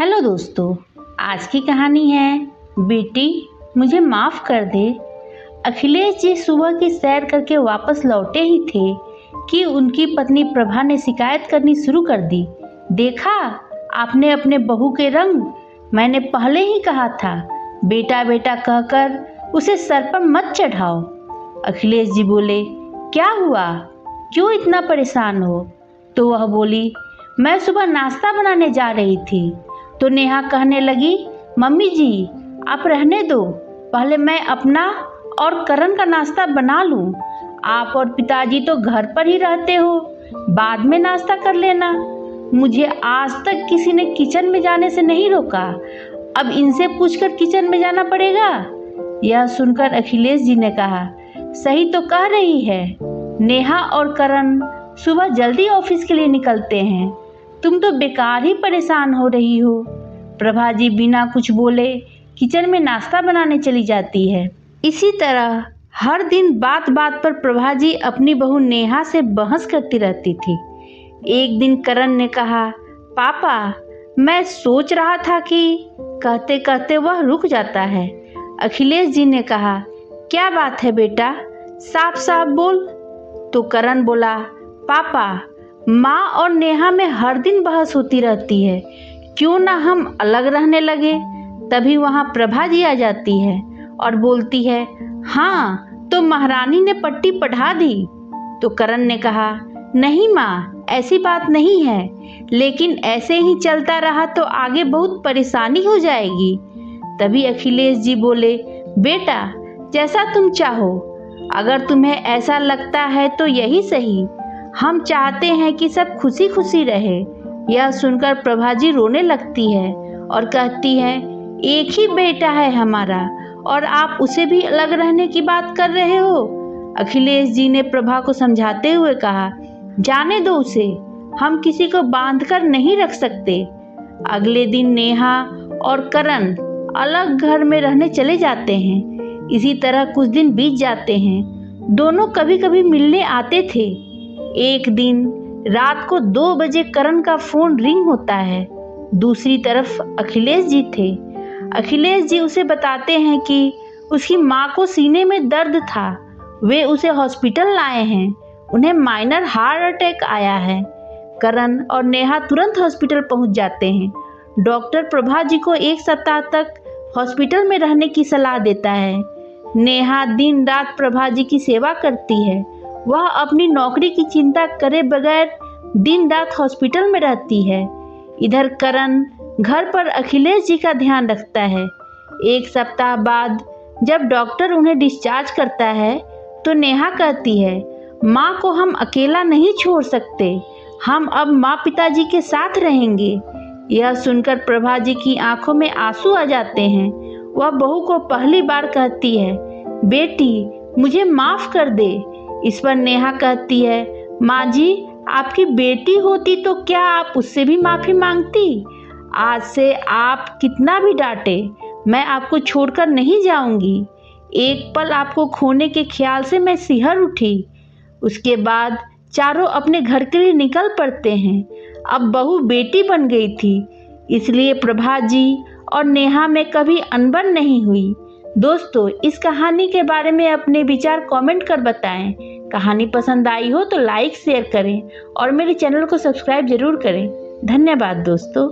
Hello दोस्तों, आज की कहानी है बेटी मुझे माफ़ कर दे। अखिलेश जी सुबह की सैर करके वापस लौटे ही थे कि उनकी पत्नी प्रभा ने शिकायत करनी शुरू कर दी। देखा आपने अपने बहू के रंग, मैंने पहले ही कहा था बेटा बेटा कहकर उसे सर पर मत चढ़ाओ। अखिलेश जी बोले, क्या हुआ, क्यों इतना परेशान हो? तो वह बोली, मैं सुबह नाश्ता बनाने जा रही थी तो नेहा कहने लगी, मम्मी जी आप रहने दो, पहले मैं अपना और करण का नाश्ता बना लूं। आप और पिताजी तो घर पर ही रहते हो, बाद में नाश्ता कर लेना। मुझे आज तक किसी ने किचन में जाने से नहीं रोका, अब इनसे पूछकर किचन में जाना पड़ेगा। यह सुनकर अखिलेश जी ने कहा, सही तो कह रही है, नेहा और करण सुबह जल्दी ऑफिस के लिए निकलते हैं, तुम तो बेकार ही परेशान हो रही हो। प्रभा जी बिना कुछ बोले किचन में नाश्ता बनाने चली जाती है। इसी तरह हर दिन बात बात पर प्रभा जी अपनी बहू नेहा से बहस करती रहती थी। एक दिन करण ने कहा, पापा मैं सोच रहा था कि, कहते कहते वह रुक जाता है। अखिलेश जी ने कहा, क्या बात है बेटा, साफ साफ बोल। तो करण बोला, पापा माँ और नेहा में हर दिन बहस होती रहती है, क्यों ना हम अलग रहने लगे। तभी वहाँ प्रभा जी आ जाती है और बोलती है, हाँ तो महारानी ने पट्टी पढ़ा दी। तो करण ने कहा, नहीं माँ ऐसी बात नहीं है, लेकिन ऐसे ही चलता रहा तो आगे बहुत परेशानी हो जाएगी। तभी अखिलेश जी बोले, बेटा जैसा तुम चाहो, अगर तुम्हें ऐसा लगता है तो यही सही, हम चाहते हैं कि सब खुशी खुशी रहे। यह सुनकर प्रभा जी रोने लगती है और कहती है, एक ही बेटा है हमारा और आप उसे भी अलग रहने की बात कर रहे हो। अखिलेश जी ने प्रभा को समझाते हुए कहा, जाने दो उसे, हम किसी को बांध कर नहीं रख सकते। अगले दिन नेहा और करण अलग घर में रहने चले जाते हैं। इसी तरह कुछ दिन बीत जाते हैं, दोनों कभी कभी मिलने आते थे। एक दिन रात को 2 बजे करण का फोन रिंग होता है। दूसरी तरफ अखिलेश जी थे। अखिलेश जी उसे बताते हैं कि उसकी माँ को सीने में दर्द था, वे उसे हॉस्पिटल लाए हैं, उन्हें माइनर हार्ट अटैक आया है। करण और नेहा तुरंत हॉस्पिटल पहुंच जाते हैं। डॉक्टर प्रभा जी को 1 सप्ताह तक हॉस्पिटल में रहने की सलाह देता है। नेहा दिन रात प्रभा जी की सेवा करती है। वह अपनी नौकरी की चिंता करे बगैर दिन रात हॉस्पिटल में रहती है। इधर करण घर पर अखिलेश जी का ध्यान रखता है। 1 सप्ताह बाद जब डॉक्टर उन्हें डिस्चार्ज करता है तो नेहा कहती है, माँ को हम अकेला नहीं छोड़ सकते, हम अब माँ पिताजी के साथ रहेंगे। यह सुनकर प्रभा जी की आंखों में आंसू आ जाते हैं। वह बहू को पहली बार कहती है, बेटी मुझे माफ़ कर दे। इस पर नेहा कहती है, माँ जी आपकी बेटी होती तो क्या आप उससे भी माफ़ी मांगती? आज से आप कितना भी डांटे, मैं आपको छोड़कर नहीं जाऊंगी। एक पल आपको खोने के ख्याल से मैं सिहर उठी। उसके बाद चारों अपने घर के लिए निकल पड़ते हैं। अब बहू बेटी बन गई थी, इसलिए प्रभा जी और नेहा में कभी अनबन नहीं हुई। दोस्तों इस कहानी के बारे में अपने विचार कमेंट कर बताएं। कहानी पसंद आई हो तो लाइक शेयर करें और मेरे चैनल को सब्सक्राइब जरूर करें। धन्यवाद दोस्तों।